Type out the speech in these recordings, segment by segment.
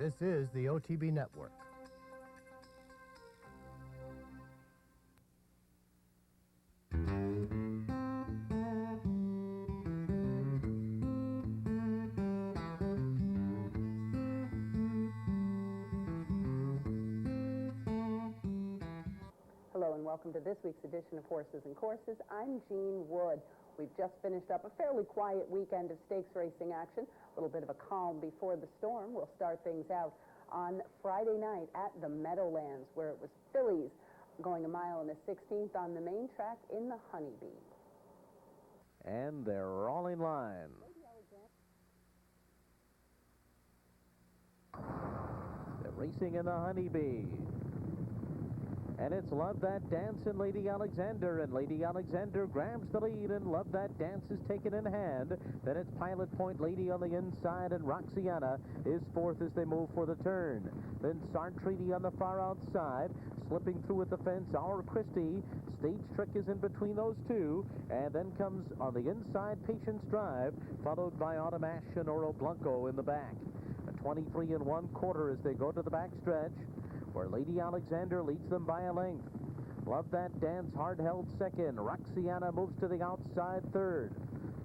This is the OTB Network. Hello and welcome to this week's edition of Horses and Courses. I'm Jean Wood. We've just finished up a fairly quiet weekend of stakes racing action. A little bit of a calm before the storm. We'll start things out on Friday night at the Meadowlands, where it was fillies going a mile and a 16th on the main track in the Honeybee. And they're all in line. They're racing in the Honeybee. And it's Love That Dance and Lady Alexander. And Lady Alexander grabs the lead, and Love That Dance is taken in hand. Then it's Pilot Point Lady on the inside, and Roxiana is fourth as they move for the turn. Then Sartreaty on the far outside, slipping through at the fence. Our Christie. Stage Trick is in between those two. And then comes on the inside Patience Drive, followed by Automash and Oro Blanco in the back. A 23 1/4 as they go to the back stretch, where Lady Alexander leads them by a length. Love That Dance hard held second. Roxiana moves to the outside third.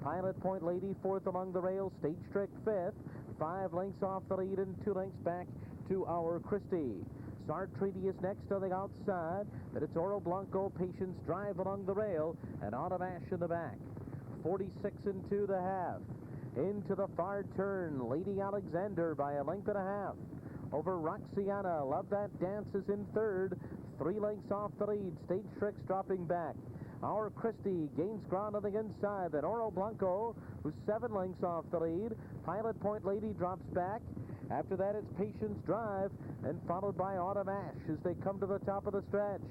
Pilot Point Lady fourth along the rails. Stage Trick fifth. 5 lengths off the lead and 2 lengths back to Our Christie. Sartreaty is next on the outside. Then it's Oro Blanco, Patience Drive along the rail, and Automash in the back. 46 2 1/2. Into the far turn, Lady Alexander by a length and a half. Over Roxiana. Love That Dance is in third. 3 lengths off the lead. Stage Trick's dropping back. Our Christie gains ground on the inside. Then Oro Blanco, who's 7 lengths off the lead. Pilot Point Lady drops back. After that, it's Patience Drive, and followed by Automash as they come to the top of the stretch.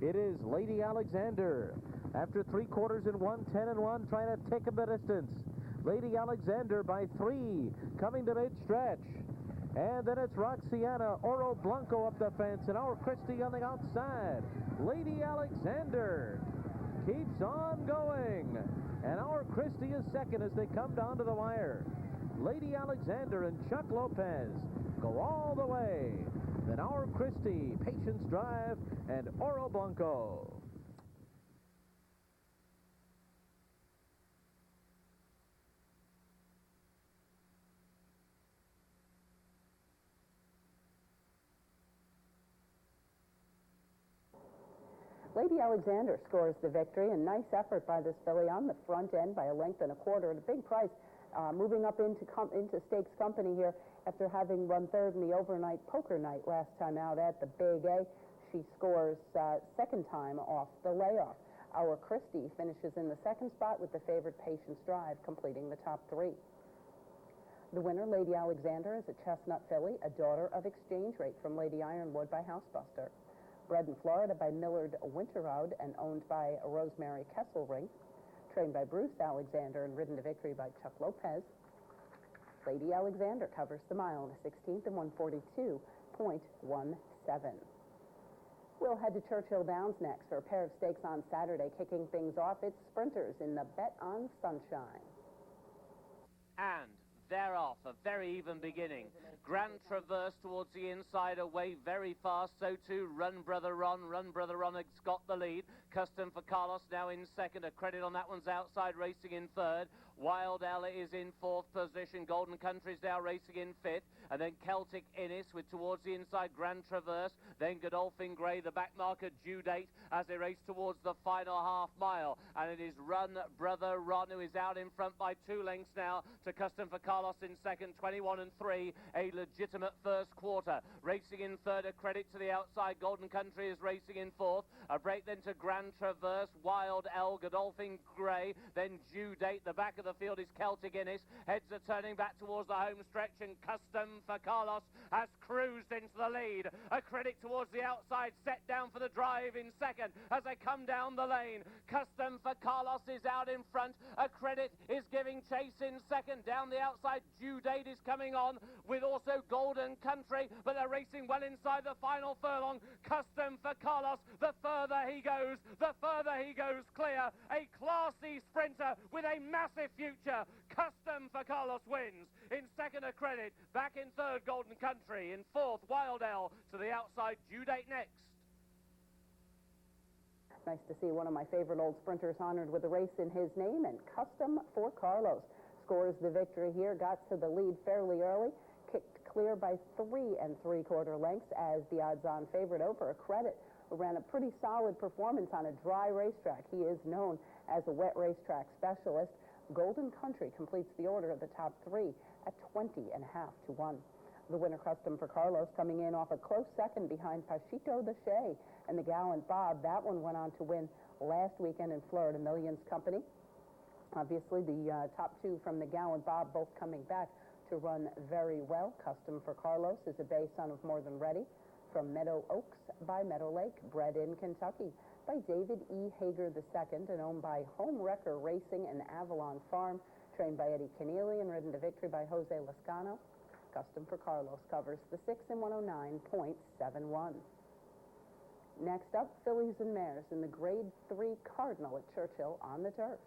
It is Lady Alexander. After 3/4 and 1:10 1, trying to take him the distance. Lady Alexander by 3, coming to mid-stretch. And then it's Roxiana, Oro Blanco up the fence, and Our Christie on the outside. Lady Alexander keeps on going. And Our Christie is second as they come down to the wire. Lady Alexander and Chuck Lopez go all the way. Then Our Christie, Patience Drive, and Oro Blanco. Lady Alexander scores the victory. A nice effort by this filly on the front end by a length and a quarter at a big price. Moving up into stakes company here after having run third in the overnight poker night last time out at the Big A. She scores second time off the layoff. Our Christie finishes in the second spot with the favorite Patience Drive completing the top 3. The winner, Lady Alexander, is a chestnut filly, a daughter of Exchange Rate from Lady Ironwood by Housebuster. Bred in Florida by Millard Winterrode and owned by Rosemary Kesselring. Trained by Bruce Alexander and ridden to victory by Chuck Lopez. Lady Alexander covers the mile in a 16th and 142.17. We'll head to Churchill Downs next for a pair of stakes on Saturday. Kicking things off, it's Sprinters in the Bet on Sunshine. And they're off, a very even beginning. Grand Traverse towards the inside, away very fast. So too Run Brother Ron. Run Brother Ron has got the lead. Custom for Carlos now in second. A credit on that one's outside, racing in third. Wild Ella is in fourth position. Golden Country's now racing in fifth. And then Celtic Innis with towards the inside Grand Traverse. Then Godolphin Grey, the back marker Due Date as they race towards the final half mile. And it is Run Brother Ron who is out in front by 2 lengths now to Custom for Carlos in second, 21 3, a legitimate first quarter. Racing in third, a credit to the outside. Golden Country is racing in fourth. A break then to Grand Traverse, Wild L, Godolphin Grey, then Due Date. The back of the field is Celtic Innis. Heads are turning back towards the home stretch, and Custom for Carlos has cruised into the lead. A credit towards the outside, set down for the drive in second as they come down the lane. Custom for Carlos is out in front. A credit is giving chase in second. Down the outside outside, Due Date is coming on with also Golden Country, but they're racing well inside the final furlong. Custom for Carlos, the further he goes clear. A classy sprinter with a massive future. Custom for Carlos wins. In second, A Credit. Back in third, Golden Country. In fourth, Wild L. To the outside, Due Date next. Nice to see one of my favorite old sprinters honored with a race in his name, and Custom for Carlos scores the victory here, got to the lead fairly early, kicked clear by 3 3/4 lengths as the odds-on favorite over A Credit, who ran a pretty solid performance on a dry racetrack. He is known as a wet racetrack specialist. Golden Country completes the order of the top 3 at 20.5 to 1. The winner, Custom for Carlos, coming in off a close second behind Pachito the Shea and the Gallant Bob. That one went on to win last weekend in Florida Millions Company. Obviously, the top 2 from the Gallant Bob both coming back to run very well. Custom for Carlos is a bay son of More Than Ready from Meadow Oaks by Meadow Lake, bred in Kentucky by David E. Hager II and owned by Home Wrecker Racing and Avalon Farm, trained by Eddie Keneally and ridden to victory by Jose Lascano. Custom for Carlos covers the 6 in 109.71. Next up, fillies and mares in the Grade 3 Cardinal at Churchill on the turf.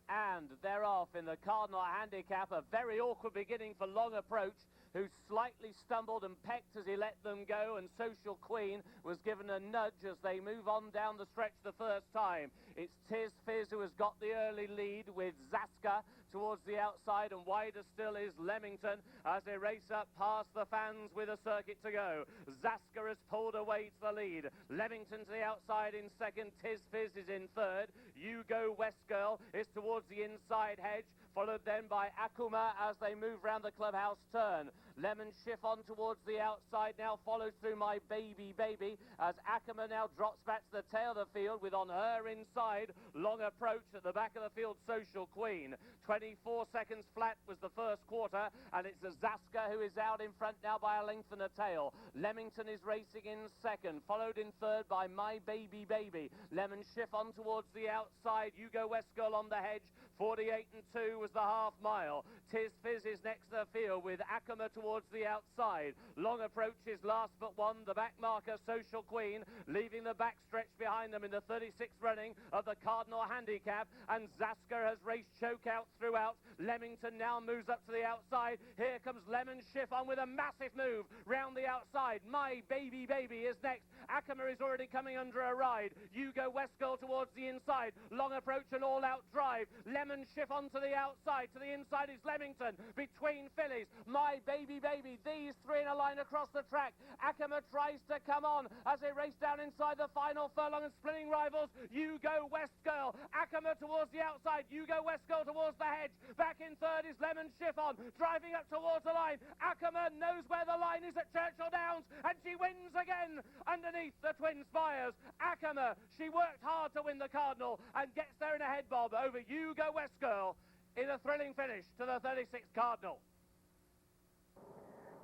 And they're off in the Cardinal Handicap. A very awkward beginning for Long Approach, who slightly stumbled and pecked as he let them go, and Social Queen was given a nudge as they move on down the stretch the first time. It's Tiz Fizz who has got the early lead with Zaska towards the outside, and wider still is Leamington as they race up past the fans with a circuit to go. Zaska has pulled away to the lead. Leamington to the outside in second. Tiz Fizz is in third. You Go West Girl is towards the inside hedge, followed then by Akuma as they move round the clubhouse turn. Lemon Chiffon towards the outside now follows through My Baby Baby as Akuma now drops back to the tail of the field with on her inside Long Approach. At the back of the field, Social Queen. 24 seconds flat was the first quarter, and it's Zaska who is out in front now by a length and a tail. Leamington is racing in second, followed in third by My Baby Baby. Lemon Chiffon towards the outside. You Go West Girl on the hedge. 48 and 2 was the half mile. Tiz Fizz is next to the field with Akuma towards the outside. Long Approach is last but one. The back marker, Social Queen, leaving the back stretch behind them in the 36th running of the Cardinal Handicap. And Zaska has raced chokeout throughout. Leamington now moves up to the outside. Here comes Lemon Chiffon with a massive move round the outside. My Baby Baby is next. Akuma is already coming under a ride. You Go West Girl towards the inside. Long Approach an all-out drive. Lemon Chiffon to the outside. To the inside is Leamington. Between fillies, My Baby Baby. These three in a line across the track. Akuma tries to come on as they race down inside the final furlong and splitting rivals. You Go West Girl. Akuma towards the outside. You Go West Girl towards the hedge. Back in third is Lemon Chiffon. Driving up towards the line. Akuma knows where the line is at Churchill Downs, and she wins again underneath the Twin Spires. Akuma, she worked hard to win the Cardinal and gets there in a head bob over You Go West Girl in a thrilling finish to the 36th Cardinal.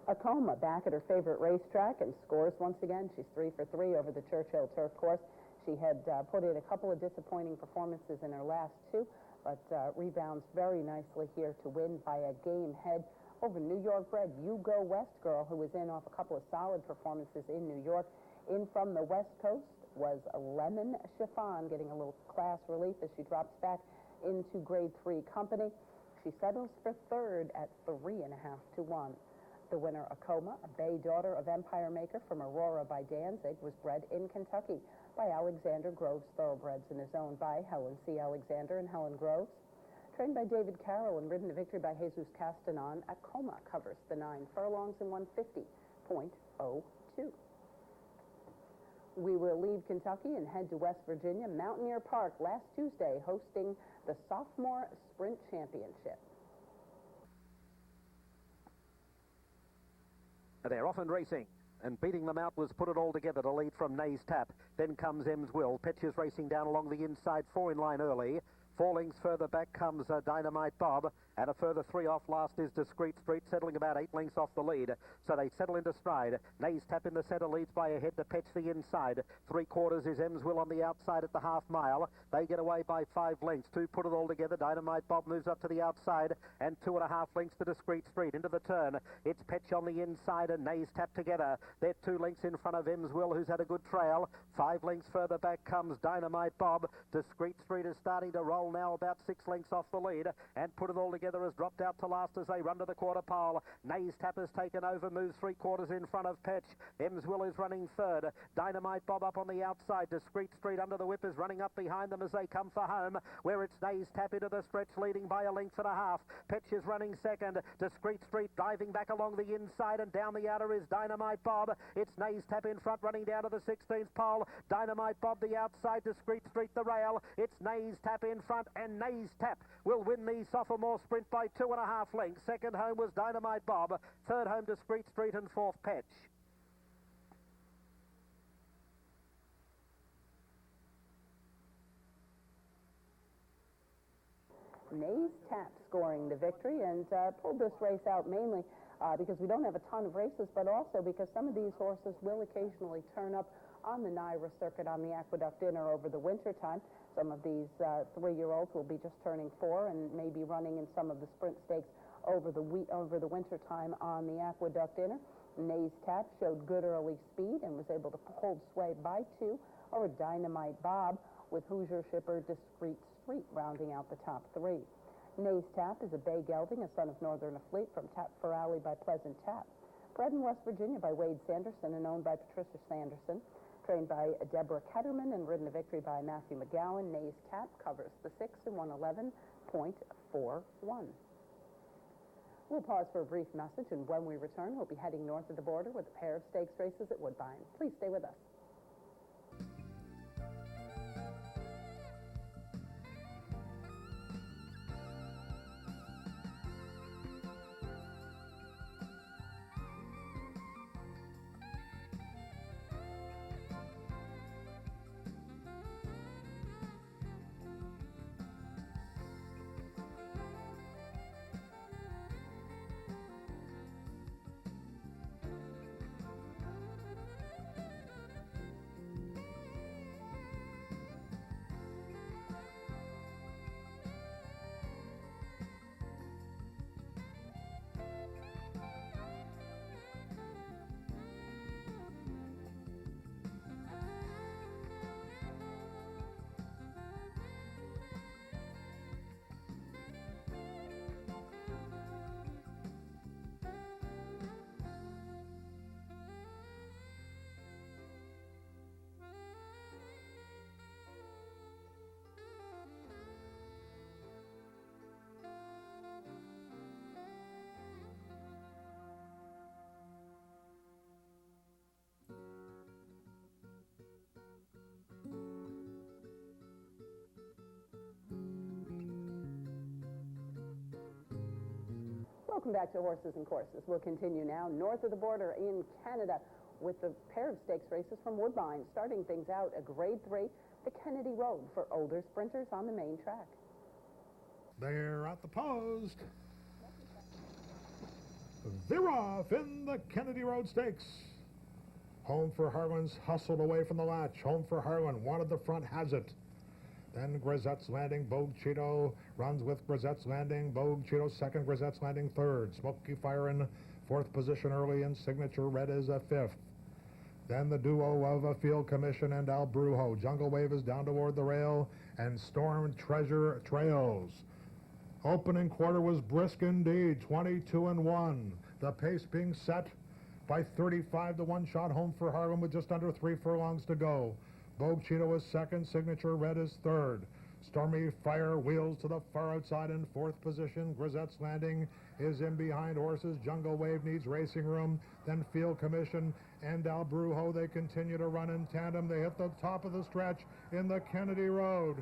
Akoma back at her favorite racetrack and scores once again. She's 3 for 3 over the Churchill turf course. She had put in a couple of disappointing performances in her last 2, but rebounds very nicely here to win by a game head over New York bred You Go West Girl, who was in off a couple of solid performances in New York. In from the West Coast was Lemon Chiffon, getting a little class relief as she drops back into Grade 3 company. She settles for third at 3.5 to 1. The winner, Akoma, a bay daughter of Empire Maker from Aurora by Danzig, was bred in Kentucky by Alexander Groves Thoroughbreds and is owned by Helen C. Alexander and Helen Groves. Trained by David Carroll and ridden to victory by Jesus Castanon, Akoma covers the 9 furlongs in 150.02. We will leave Kentucky and head to West Virginia. Mountaineer Park last Tuesday hosting the Sophomore Sprint Championship. They're off and racing, and beating them out was Put It All Together to lead from Nay's Tap. Then comes M's Will. Pitches racing down along the inside, 4 in line early. 4 lengths further back comes Dynamite Bob, And a further 3 off last is Discreet Street, settling about 8 lengths off the lead. So they settle into stride. Nays Tap in the centre leads by a head to Petch the inside. 3/4 is Emswill on the outside at the half mile. They get away by 5 lengths. 2 put it all together. Dynamite Bob moves up to the outside and 2.5 lengths to Discreet Street. Into the turn. It's Petch on the inside and Nays Tap together. They're 2 lengths in front of Emswill, who's had a good trail. 5 lengths further back comes Dynamite Bob. Discreet Street is starting to roll now, about 6 lengths off the lead, and Put It All Together has dropped out to last as they run to the quarter pole. Nays Tap has taken over, moves 3/4 in front of Petch. Emswill is running third. Dynamite Bob up on the outside. Discreet Street under the whip is running up behind them as they come for home, where it's Nays Tap into the stretch, leading by a length and a half. Petch is running second. Discreet Street diving back along the inside, and down the outer is Dynamite Bob. It's Nays Tap in front, running down to the 16th pole. Dynamite Bob the outside, Discreet Street the rail. It's Nays Tap in front, and Nays Tap will win the sophomore sprint by 2.5 lengths. Second home was Dynamite Bob. Third home Discreet Street, and fourth Petch. Nays Tap scoring the victory, and pulled this race out mainly because we don't have a ton of races, but also because some of these horses will occasionally turn up on the NYRA circuit on the Aqueduct Dinner over the winter time. Some of these 3-year-olds will be just turning 4 and maybe running in some of the sprint stakes over the winter time on the Aqueduct Dinner. Nays Tap showed good early speed and was able to hold sway by 2 over Dynamite Bob, with Hoosier shipper Discreet Street rounding out the top 3. Nays Tap is a bay gelding, a son of Northern Fleet, from Tap for Alley by Pleasant Tap. Bred in West Virginia by Wade Sanderson and owned by Patricia Sanderson. Trained by Deborah Ketterman and ridden to victory by Matthew McGowan, Nays Tap covers the 6 in 111.41. We'll pause for a brief message, and when we return, we'll be heading north of the border with a pair of stakes races at Woodbine. Please stay with us. Welcome back to Horses and Courses. We'll continue now north of the border in Canada with the pair of stakes races from Woodbine. Starting things out, a Grade 3, the Kennedy Road for older sprinters on the main track. They're at the post. They're off in the Kennedy Road Stakes. Home for Harlan's hustled away from the latch. Home for Harlan wanted the front, has it. Then Grisette's Landing, Bogue Cheeto runs with Grisette's Landing. Bogue Cheeto second, Grisette's Landing third. Smoky Fire in fourth position early, and Signature Red is a fifth. Then the duo of a Field Commission and Al Brujo. Jungle Wave is down toward the rail, and Storm Treasure trails. Opening quarter was brisk indeed, 22-1. The pace being set by 35 to 1 shot. Home for Harlan with just under 3 furlongs to go. Bogue Cheeto is second, Signature Red is third. Stormy Fire wheels to the far outside in fourth position. Grisette's Landing is in behind horses. Jungle Wave needs racing room. Then Field Commission and Al Brujo, they continue to run in tandem. They hit the top of the stretch in the Kennedy Road.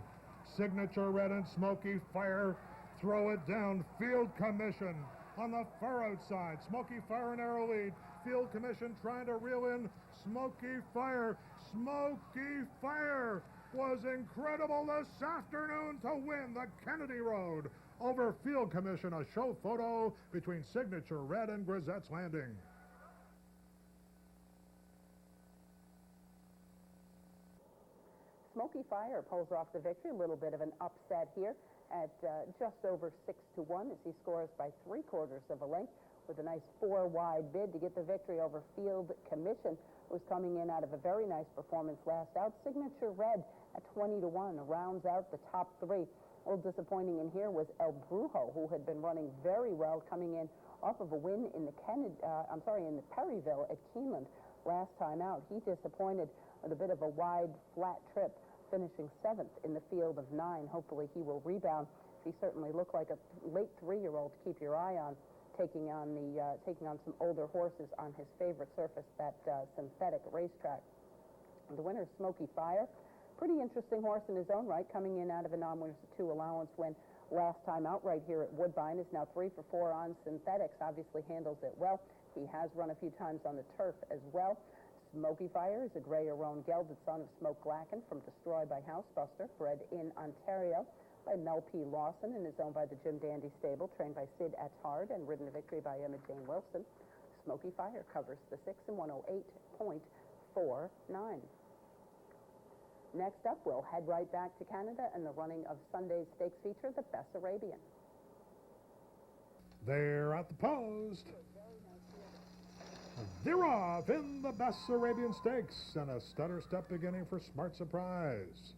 Signature Red and Smoky Fire throw it down. Field Commission on the far outside. Smoky Fire in narrow lead. Field Commission trying to reel in Smoky Fire. Smoky Fire was incredible this afternoon to win the Kennedy Road over Field Commission. A show photo between Signature Red and Grisette's Landing. Smoky Fire pulls off the victory. A little bit of an upset here at just over 6-1 as he scores by 3/4 of a length with a nice 4-wide bid to get the victory over Field Commission, who's coming in out of a very nice performance last out. Signature Red at 20-1 rounds out the top three. A little disappointing in here was El Brujo, who had been running very well, coming in off of a win in the in the Perryville at Keeneland last time out. He disappointed with a bit of a wide, flat trip, finishing 7th in the field of 9. Hopefully he will rebound. He certainly looked like a late 3-year-old to keep your eye on, taking on some older horses on his favorite surface, that synthetic racetrack. The winner, Smoky Fire, pretty interesting horse in his own right, coming in out of a non-winners 2 allowance win last time out right here at Woodbine. Is now 3 for 4 on synthetics. Obviously handles it well. He has run a few times on the turf as well. Smoky Fire is a gray roan gelded son of Smoke Glacken from Destroy by Housebuster, bred in Ontario by Mel P. Lawson and is owned by the Jim Dandy stable, trained by Sid Attard and ridden to victory by Emma Jane Wilson. Smoky Fire covers the 6 in 108.49. Next up, we'll head right back to Canada and the running of Sunday's stakes feature, the Bessarabian. They're at the post. They're off in the Bessarabian Stakes, and a stutter step beginning for Smart Surprise.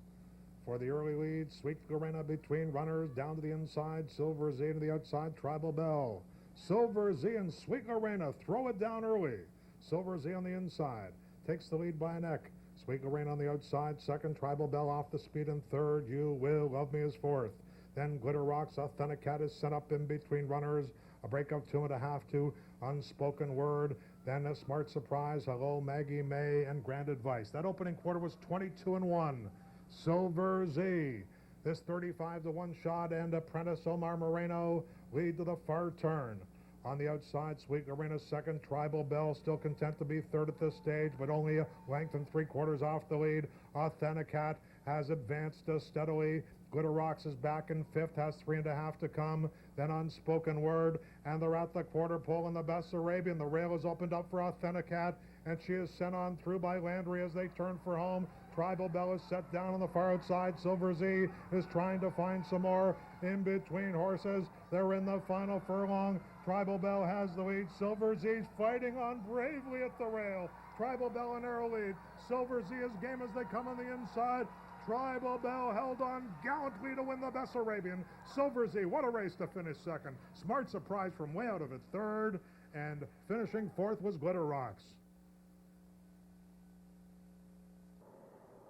For the early lead, Sweet Lorena between runners, down to the inside, Silver Z to the outside, Tribal Bell. Silver Z and Sweet Lorena throw it down early. Silver Z on the inside, takes the lead by a neck. Sweet Lorena on the outside, second, Tribal Bell off the speed in third, You Will Love Me is fourth. Then Glitter Rocks, Authentic Cat is sent up in between runners, a break of 2.5 to Unspoken Word. Then a Smart Surprise, Hello Maggie May, and Grand Advice. That opening quarter was 22-1. Silver Z, this 35-1 shot, and Apprentice Omar Moreno lead to the far turn. On the outside, Sweet Lorena second, Tribal Bell still content to be third at this stage, but only a length and 3/4 off the lead. Authentic Cat has advanced steadily. Glitter Rocks is back in fifth, has 3.5 to come. Then Unspoken Word, and they're at the quarter pole in the Bessarabian. The rail is opened up for Authentic Cat, and she is sent on through by Landry as they turn for home. Tribal Bell is set down on the far outside. Silver Z is trying to find some more in between horses. They're in the final furlong. Tribal Bell has the lead. Silver Z's fighting on bravely at the rail. Tribal Bell in narrow lead. Silver Z is game as they come on the inside. Tribal Bell held on gallantly to win the Bessarabian. Silver Z, what a race to finish second. Smart Surprise from way out of it third, and finishing fourth was Glitter Rocks.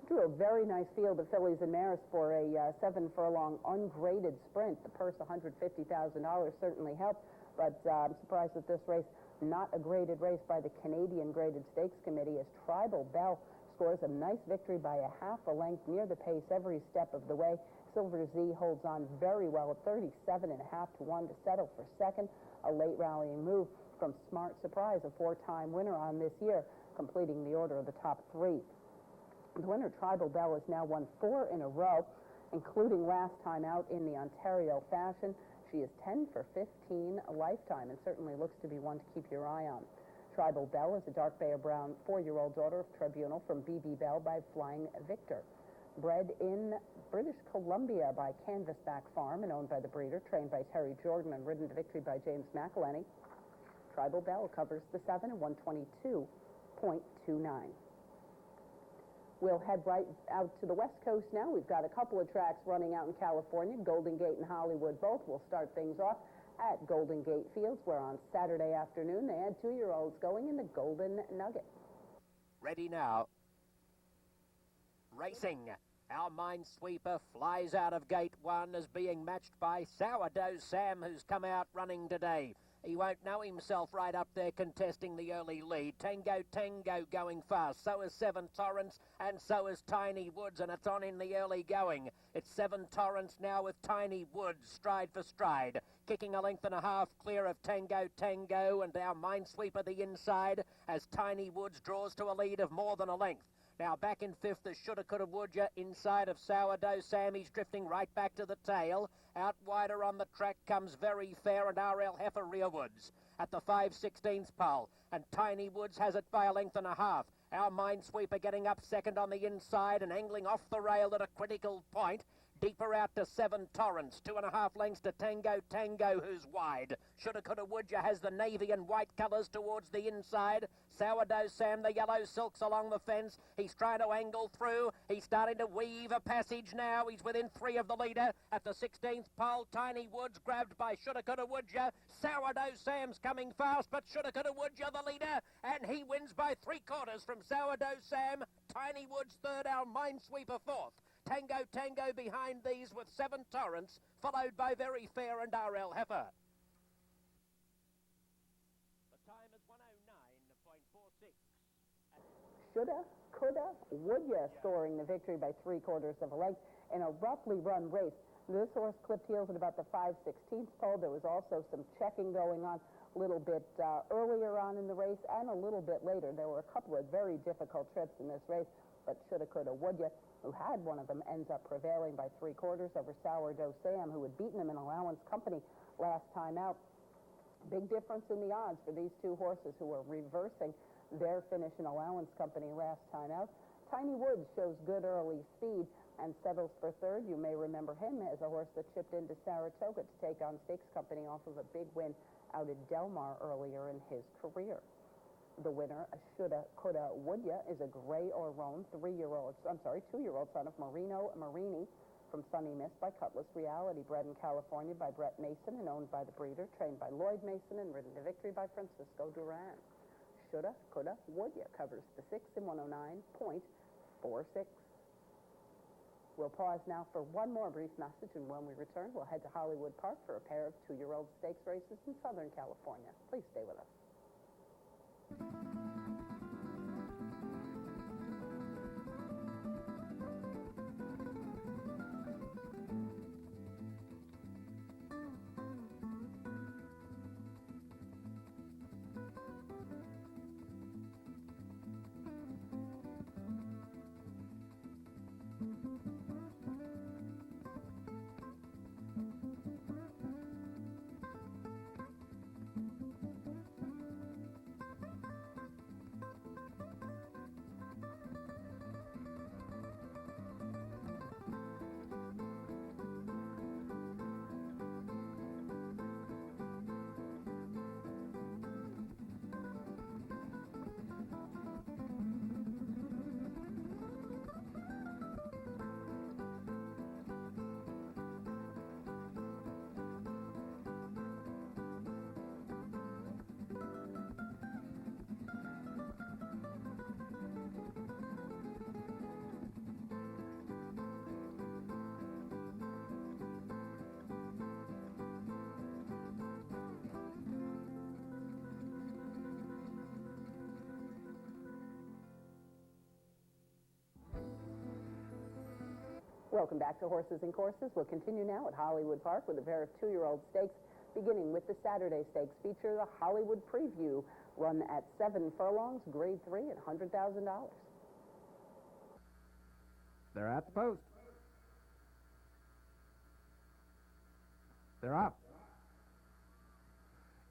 Drew a very nice field of fillies and mares for a 7-furlong ungraded sprint. The purse, $150,000, certainly helped, but I'm surprised that this race, not a graded race by the Canadian Graded Stakes Committee, as Tribal Bell scores a nice victory by a half a length near the pace every step of the way. Silver Z holds on very well at 37.5-1 to settle for second. A late rallying move from Smart Surprise, a 4-time winner on this year, completing the order of the top 3. The winner, Tribal Bell, has now won 4 in a row, including last time out in the Ontario fashion. She is 10 for 15 a lifetime and certainly looks to be one to keep your eye on. Tribal Bell is a dark bay of brown 4-year-old daughter of Tribunal from B.B. Bell by Flying Victor. Bred in British Columbia by Canvasback Farm and owned by the breeder, trained by Terry Jordan and ridden to victory by James McElhenney. Tribal Bell covers the 7 in 122.29. We'll head right out to the West Coast now. We've got a couple of tracks running out in California, Golden Gate and Hollywood both. We'll start things off at Golden Gate Fields, where on Saturday afternoon they had 2-year-olds going in the Golden Nugget. Ready now. Racing. Our Minesweeper flies out of gate 1 as being matched by Sourdough Sam, who's come out running today. He won't know himself right up there contesting the early lead. Tango going fast. So is 7 Torrents and so is Tiny Woods, and it's on in the early going. It's 7 Torrents now with Tiny Woods, stride for stride. Kicking a length and a half clear of Tango, and our Minesweeper the inside as Tiny Woods draws to a lead of more than a length. Now back in fifth is Shoulda, Coulda, Woulda inside of Sourdough Sam. He's drifting right back to the tail. Out wider on the track comes Very Fair and RL Heifer rearwards at the 5/16th pole. And Tiny Woods has it by a length and a half. Our Minesweeper getting up second on the inside and angling off the rail at a critical point. Deeper out to 7 Torrance, 2.5 lengths to Tango, who's wide. Shoulda, Coulda, Woulda has the navy and white colours towards the inside. Sourdough Sam, the yellow silks along the fence. He's trying to angle through. He's starting to weave a passage now. He's within 3 of the leader at the 16th pole. Tiny Woods grabbed by Shoulda, Coulda, Woulda. Sourdough Sam's coming fast, but Shoulda, Coulda, Woulda the leader, and he wins by 3/4 from Sourdough Sam. Tiny Woods third, our Minesweeper fourth. Tango behind these with 7 Torrance, followed by Very Fair and RL Heifer. The time is 1:09.46. Shoulda, Coulda, Woulda scoring the victory by 3/4 of a length in a roughly run race. This horse clipped heels at about the 5/16th pole. There was also some checking going on a little bit earlier on in the race and a little bit later. There were a couple of very difficult trips in this race, but Shoulda, Coulda, Woulda, who had one of them, ends up prevailing by 3/4 over Sourdough Sam, who had beaten him in allowance company last time out. Big difference in the odds for these two horses who were reversing their finish in allowance company last time out. Tiny Woods shows good early speed and settles for third. You may remember him as a horse that chipped into Saratoga to take on Stakes Company off of a big win out at Del Mar earlier in his career. The winner, Shoulda, Coulda, Woulda, is a gray or roan 2-year-old son of Marino Marini from Sunny Miss by Cutlass Reality, bred in California by Brett Mason and owned by the breeder, trained by Lloyd Mason and ridden to victory by Francisco Duran. Shoulda, Coulda, Woulda covers the 6 in 109.46. We'll pause now for one more brief message, and when we return, we'll head to Hollywood Park for a pair of 2-year-old stakes races in Southern California. Please stay with us. Welcome back to Horses and Courses. We'll continue now at Hollywood Park with a pair of 2-year-old stakes, beginning with the Saturday Stakes feature, the Hollywood Preview, run at 7 furlongs, grade 3 at $100,000. They're at the post. They're up.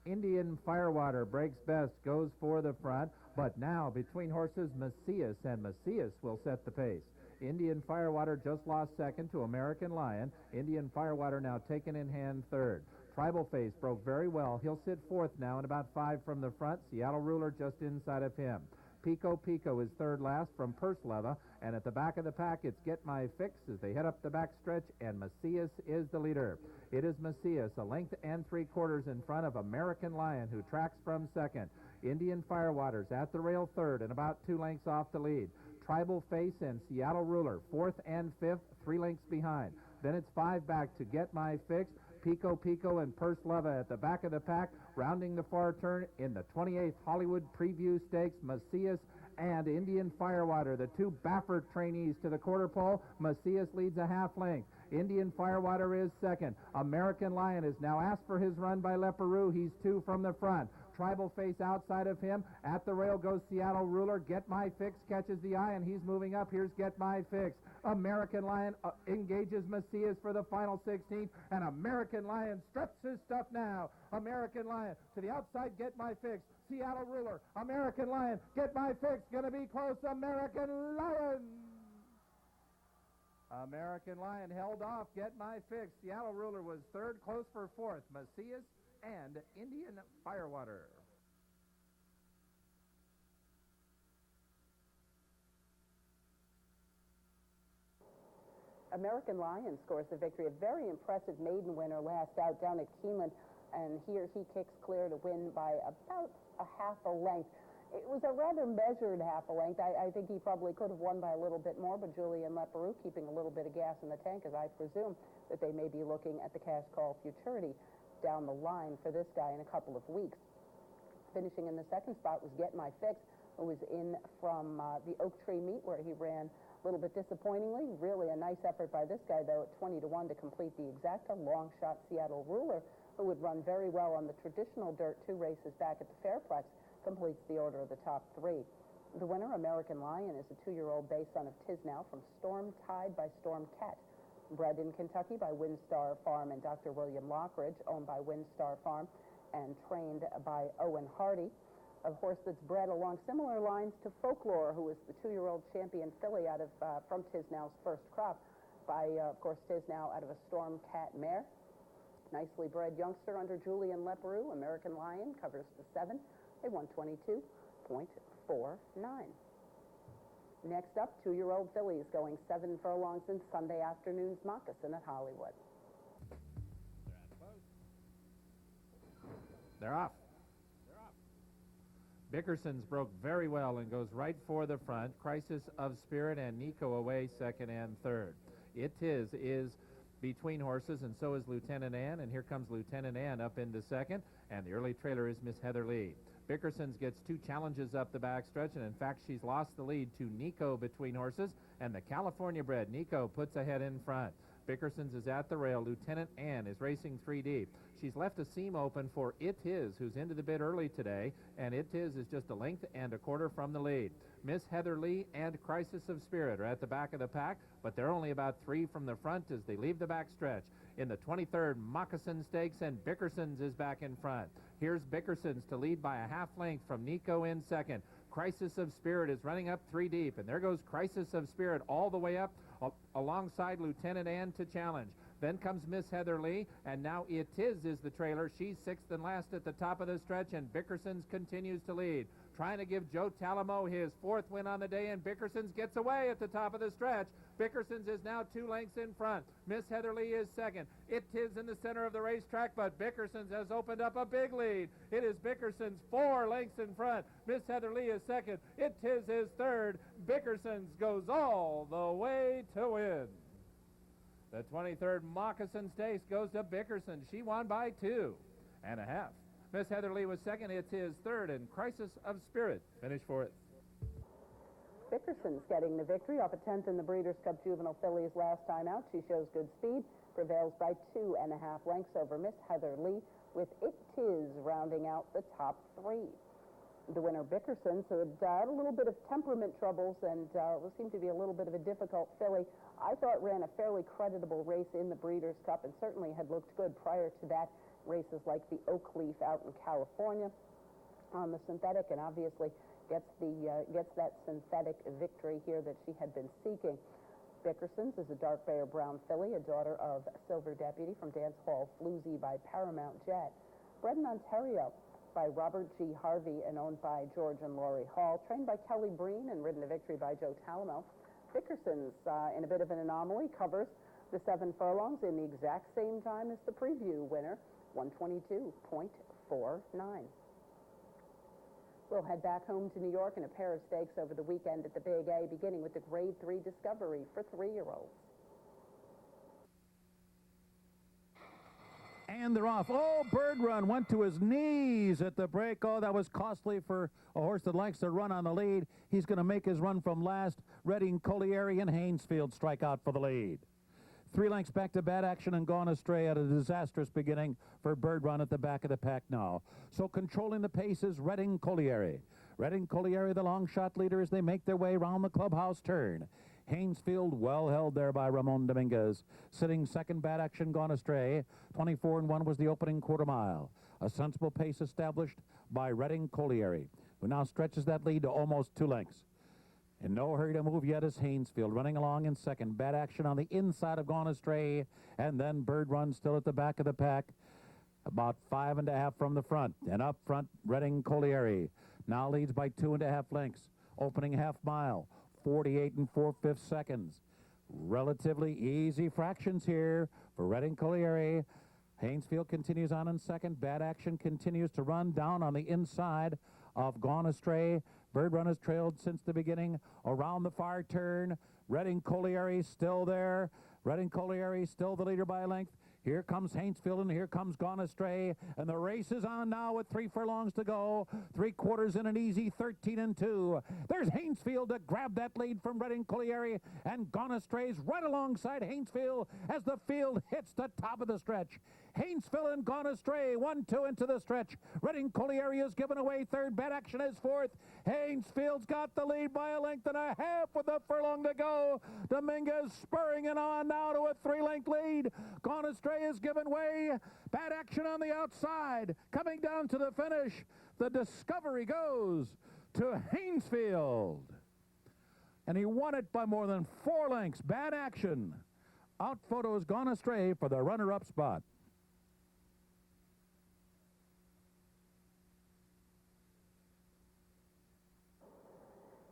Indian Firewater breaks best, goes for the front, but now between horses Macias, and Macias will set the pace. Indian Firewater just lost second to American Lion. Indian Firewater now taken in hand third. Tribal Face broke very well. He'll sit fourth now and about 5 from the front. Seattle Ruler just inside of him. Pico is third last from Pursleva, and at the back of the pack it's Get My Fix as they head up the back stretch, and Macias is the leader. It is Macias, a length and 3/4 in front of American Lion, who tracks from second. Indian Firewater's at the rail third and about 2 lengths off the lead. Tribal Face and Seattle Ruler, 4th and 5th, 3 lengths behind. Then it's 5 back to Get My Fix. Pico and Pursleva at the back of the pack, rounding the far turn in the 28th Hollywood Preview Stakes. Macias and Indian Firewater, the 2 Baffert trainees to the quarter pole. Macias leads a half length. Indian Firewater is second. American Lion is now asked for his run by Leparoux. He's 2 from the front. Tribal Face outside of him. At the rail goes Seattle Ruler. Get My Fix catches the eye, and he's moving up. Here's Get My Fix. American Lion engages Macias for the final 16, and American Lion straps his stuff now. American Lion to the outside, Get My Fix. Seattle Ruler, American Lion, Get My Fix, gonna be close, American Lion. American Lion held off, Get My Fix. Seattle Ruler was third, close for fourth, Macias and Indian Firewater. American Lion scores the victory. A very impressive maiden winner last out down at Keeneland, and here he kicks clear to win by about a half a length. It was a rather measured half a length. I think he probably could have won by a little bit more, but Julien Leparoux keeping a little bit of gas in the tank, as I presume that they may be looking at the cash call futurity down the line for this guy in a couple of weeks. Finishing in the second spot was Get My Fix, who was in from the Oak Tree Meet, where he ran a little bit disappointingly. Really a nice effort by this guy, though, at 20-1 to complete the exacta. Long shot Seattle Ruler, who would run very well on the traditional dirt 2 races back at the Fairplex, completes the order of the top 3. The winner, American Lion, is a 2-year-old bay son of Tisnow from Storm Tide by Storm Cat. Bred in Kentucky by Windstar Farm and Dr. William Lockridge, owned by Windstar Farm and trained by Owen Hardy. A horse that's bred along similar lines to Folklore, who was the 2-year-old champion filly out of from Tisnow's first crop by, of course, Tisnow out of a Storm Cat mare. Nicely bred youngster under Julien Leparoux. American Lion covers the 7. They won 22.49. Next up, 2-year-old fillies going 7 furlongs in Sunday afternoon's Moccasin at Hollywood. They're off. Bickerson's broke very well and goes right for the front. Crisis of Spirit and Nico away second and third. It is between horses, and so is Lieutenant Ann, and here comes Lieutenant Ann up into second, and the early trailer is Miss Heather Lee. Bickerson's gets 2 challenges up the backstretch, and in fact she's lost the lead to Nico between horses, and the California bred Nico puts ahead in front. Bickerson's is at the rail. Lieutenant Ann is racing 3 deep. She's left a seam open for It Is, who's into the bid early today, and It Is just a length and a quarter from the lead. Miss Heather Lee and Crisis of Spirit are at the back of the pack, but they're only about 3 from the front as they leave the back stretch. In the 23rd Moccasin Stakes, and Bickerson's is back in front. Here's Bickerson's to lead by a half length from Nico in second. Crisis of Spirit is running up 3 deep, and there goes Crisis of Spirit all the way up alongside Lieutenant Ann to challenge. Then comes Miss Heather Lee, and now It Is the trailer. She's 6th and last at the top of the stretch, and Bickerson's continues to lead. Trying to give Joe Talamo his 4th win on the day, and Bickerson's gets away at the top of the stretch. Bickerson's is now 2 lengths in front. Miss Heather Lee is second. It Is in the center of the racetrack, but Bickerson's has opened up a big lead. It is Bickerson's 4 lengths in front. Miss Heather Lee is second. It Is third. Bickerson's goes all the way to win. The 23rd Moccasin Stakes goes to Bickerson. She won by 2.5. Miss Heather Lee was second. It Is third, and Crisis of Spirit finished fourth. Bickerson's getting the victory off a 10th in the Breeders' Cup Juvenile Fillies last time out. She shows good speed, prevails by 2.5 lengths over Miss Heather Lee, with It Is rounding out the top 3. The winner, Bickerson's, who had a little bit of temperament troubles and seemed to be a little bit of a difficult filly, I thought ran a fairly creditable race in the Breeders' Cup and certainly had looked good prior to that. Races like the Oak Leaf out in California on the synthetic, and obviously gets that synthetic victory here that she had been seeking. Bickerson's is a dark bear brown filly, a daughter of Silver Deputy from Dance Hall Floozy by Paramount Jet. Bred in Ontario by Robert G. Harvey and owned by George and Laurie Hall, trained by Kelly Breen and ridden to victory by Joe Talamo. Bickerson's, in a bit of an anomaly, covers the 7 furlongs in the exact same time as the preview winner, 122.49. We'll head back home to New York in a pair of stakes over the weekend at the Big A, beginning with the Grade 3 Discovery for 3-year-olds. And they're off. Oh, Bird Run went to his knees at the break. Oh, that was costly for a horse that likes to run on the lead. He's going to make his run from last. Redding, Collieri, and Hainesfield strike out for the lead. 3 lengths back to bad action and gone astray at a disastrous beginning for Bird Run at the back of the pack now. So controlling the pace is Redding Collieri. Redding Collieri, the long shot leader, as they make their way around the clubhouse turn. Haynesfield well held there by Ramon Dominguez. Sitting second, bad action gone astray. 24-1 was the opening quarter mile. A sensible pace established by Redding Collieri, who now stretches that lead to almost 2 lengths. In no hurry to move yet is Haynesfield, running along in second. Bad action on the inside of Gone Astray, and then Bird Run still at the back of the pack, about 5.5 from the front. And up front, Redding Collieri now leads by 2.5 lengths. Opening half mile, 48 4/5 seconds. Relatively easy fractions here for Redding Collieri. Haynesfield continues on in second. Bad action continues to run down on the inside of Gone Astray. Bird Run has trailed since the beginning around the far turn. Redding Collieri still there. Redding Collieri still the leader by a length. Here comes Haynesfield, and here comes Gone Astray. And the race is on now with 3 furlongs to go. 3/4 in an easy 13-2. There's Haynesfield to grab that lead from Redding Collieri, and Gone Astray's right alongside Haynesfield as the field hits the top of the stretch. Haynesfield and Gone Astray, 1-2 into the stretch. Redding Collieri is given away third. Bad action is fourth. Haynesfield's got the lead by 1.5 with a furlong to go. Dominguez spurring it on now to a 3-length lead. Gone Astray is given way. Bad action on the outside. Coming down to the finish, the Discovery goes to Haynesfield. And he won it by more than 4 lengths. Bad action. Out photos Gone Astray for the runner-up spot.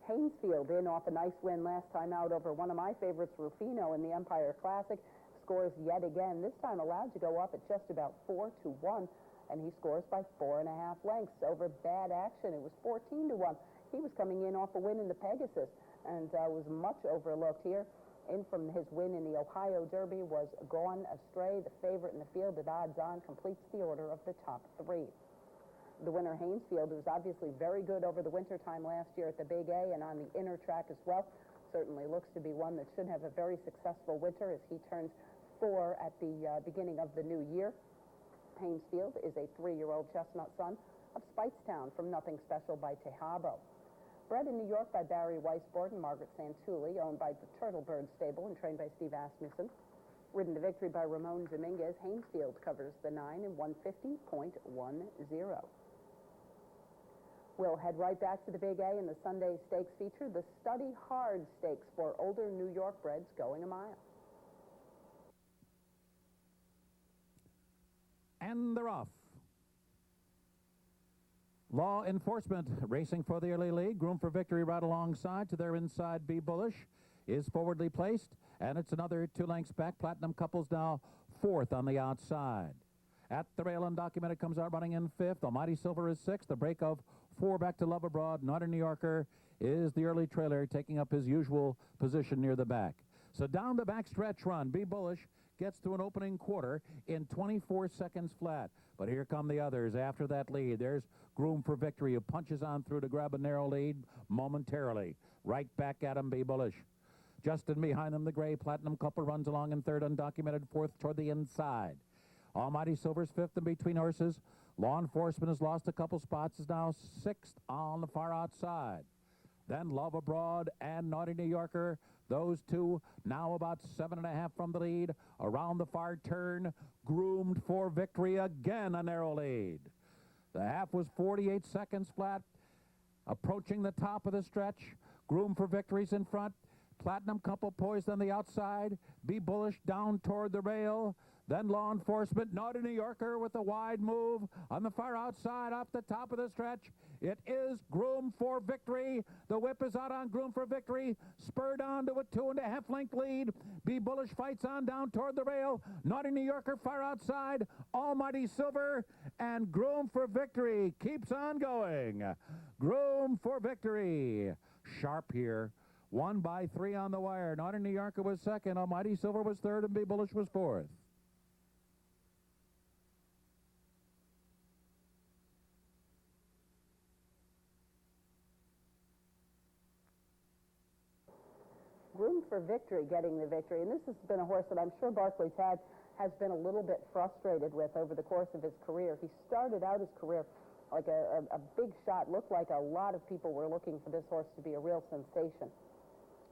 Haynesfield in off a nice win last time out over one of my favorites, Rufino, in the Empire Classic. Scores yet again, this time allowed to go up at just about 4-1, and he scores by 4.5 lengths over Bad Action. It was 14-1. He was coming in off a win in the Pegasus and was much overlooked here. In from his win in the Ohio Derby was Gone Astray, the favorite in the field at odds-on, completes the order of the top 3. The winner, Haynesfield, was obviously very good over the winter time last year at the Big A and on the inner track as well. Certainly looks to be one that should have a very successful winter as he turns 4 at the beginning of the new year. Haynesfield is a 3-year-old chestnut son of Speightstown from Nothing Special by Tejabo. Bred in New York by Barry Weisbord and Margaret Santulli, owned by the Turtlebird Stable and trained by Steve Asmussen. Ridden to victory by Ramon Dominguez, Haynesfield covers the 9 in 150.10. We'll head right back to the Big A and the Sunday Stakes feature, the Study Hard Stakes for older New York breds going a mile. And they're off. Law Enforcement racing for the early lead. Groom for Victory right alongside. To their inside, Be Bullish is forwardly placed, and it's another 2 lengths back. Platinum Couples now 4th on the outside. At the rail, Undocumented comes out running in 5th. Almighty Silver is 6th. The break of 4 back to Love Abroad. Northern New Yorker is the early trailer, taking up his usual position near the back. So down the back stretch run, Be Bullish gets to an opening quarter in 24 seconds flat. But here come the others after that lead. There's Groom for Victory, who punches on through to grab a narrow lead momentarily. Right back at him, Be Bullish. Just in behind them, the gray Platinum Couple runs along in 3rd, Undocumented 4th toward the inside. Almighty Silver's 5th in between horses. Law Enforcement has lost a couple spots, is now 6th on the far outside. Then Love Abroad and Naughty New Yorker, those two now about 7.5 from the lead. Around the far turn, Groomed for Victory, again a narrow lead. The half was 48 seconds flat. Approaching the top of the stretch, Groomed for Victory's in front. Platinum Couple poised on the outside. Be Bullish down toward the rail. Then Law Enforcement, Naughty New Yorker with a wide move on the far outside off the top of the stretch. It is Groom for Victory. The whip is out on Groom for Victory. Spurred on to a 2.5 length lead. Be Bullish fights on down toward the rail. Naughty New Yorker far outside. Almighty Silver and Groom for Victory keeps on going. Groom for Victory. Sharp here. 1 by 3 on the wire. Naughty New Yorker was 2nd. Almighty Silver was 3rd, and Be Bullish was 4th. Room for Victory getting the victory. And this has been a horse that I'm sure Barclay Tagg has been a little bit frustrated with over the course of his career. He started out his career like a big shot. Looked like a lot of people were looking for this horse to be a real sensation.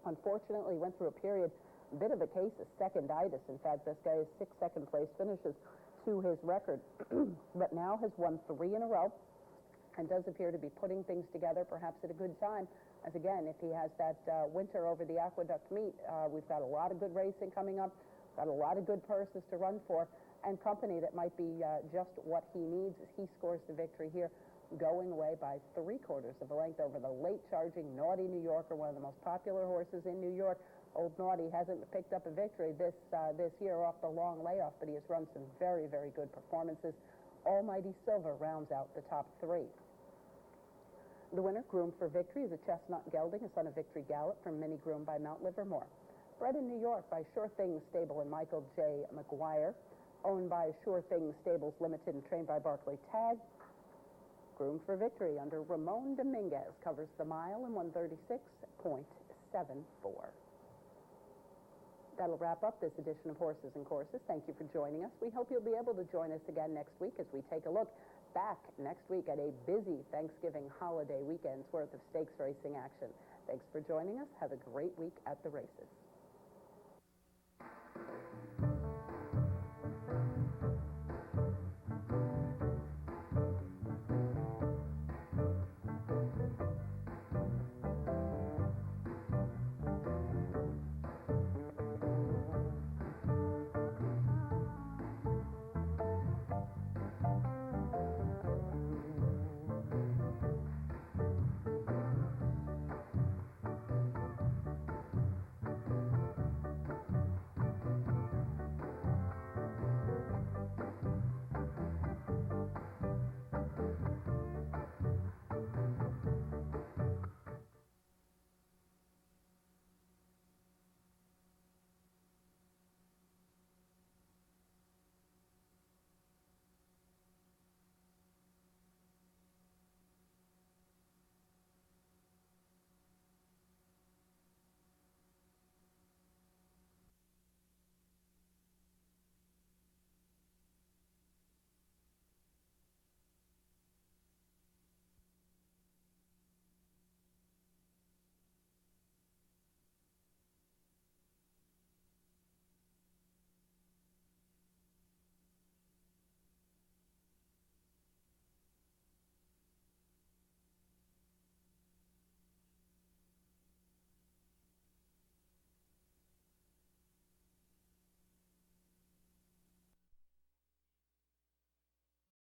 Unfortunately, went through a period, a bit of a case of seconditis. In fact, this guy has 6 second-place finishes to his record, but now has won 3 in a row and does appear to be putting things together, perhaps at a good time. As again, if he has that winter over the Aqueduct meet, we've got a lot of good racing coming up, got a lot of good purses to run for, and company that might be just what he needs as he scores the victory here, going away by 3/4 of a length over the late-charging Naughty New Yorker, one of the most popular horses in New York. Old Naughty hasn't picked up a victory this year off the long layoff, but he has run some very, very good performances. Almighty Silver rounds out the top 3. The winner, Groom for Victory, is a Chestnut Gelding, a son of Victory Gallop from Mini Groom by Mount Livermore. Bred in New York by Sure Things Stable and Michael J. McGuire. Owned by Sure Things Stables Limited and trained by Barclay Tagg. Groom for Victory under Ramon Dominguez covers the mile in 136.74. That'll wrap up this edition of Horses and Courses. Thank you for joining us. We hope you'll be able to join us again next week as we take a look back next week at a busy Thanksgiving holiday weekend's worth of stakes racing action. Thanks for joining us. Have a great week at the races.